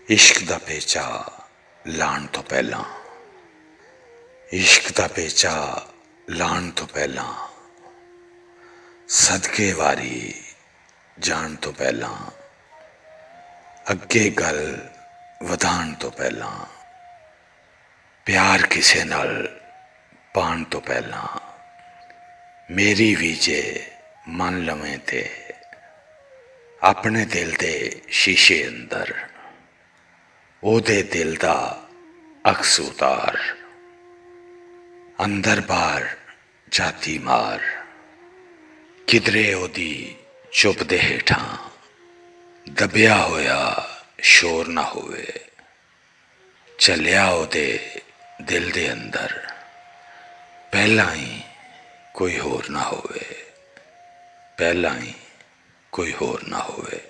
इश्क दा पेचा लाण तो पहला, इश्क दा पेचा लाण तो पहला, सदके वारी जान तो पहला, अगे गल वधाण तो पहला, प्यार किसे नाल पाण तो पहला, मेरी भी जे मन लवें ते अपने दिल दे शीशे अंदर ओदे दिल दा अक्स उतार, अंदर बाहर जाती मार, किधरे ओदी चुप दे हेठां दबिया होया शोर ना होवे, चलिया ओदे दिल दे अंदर पहला ही कोई होर ना होवे, पहला ही कोई होर ना होवे।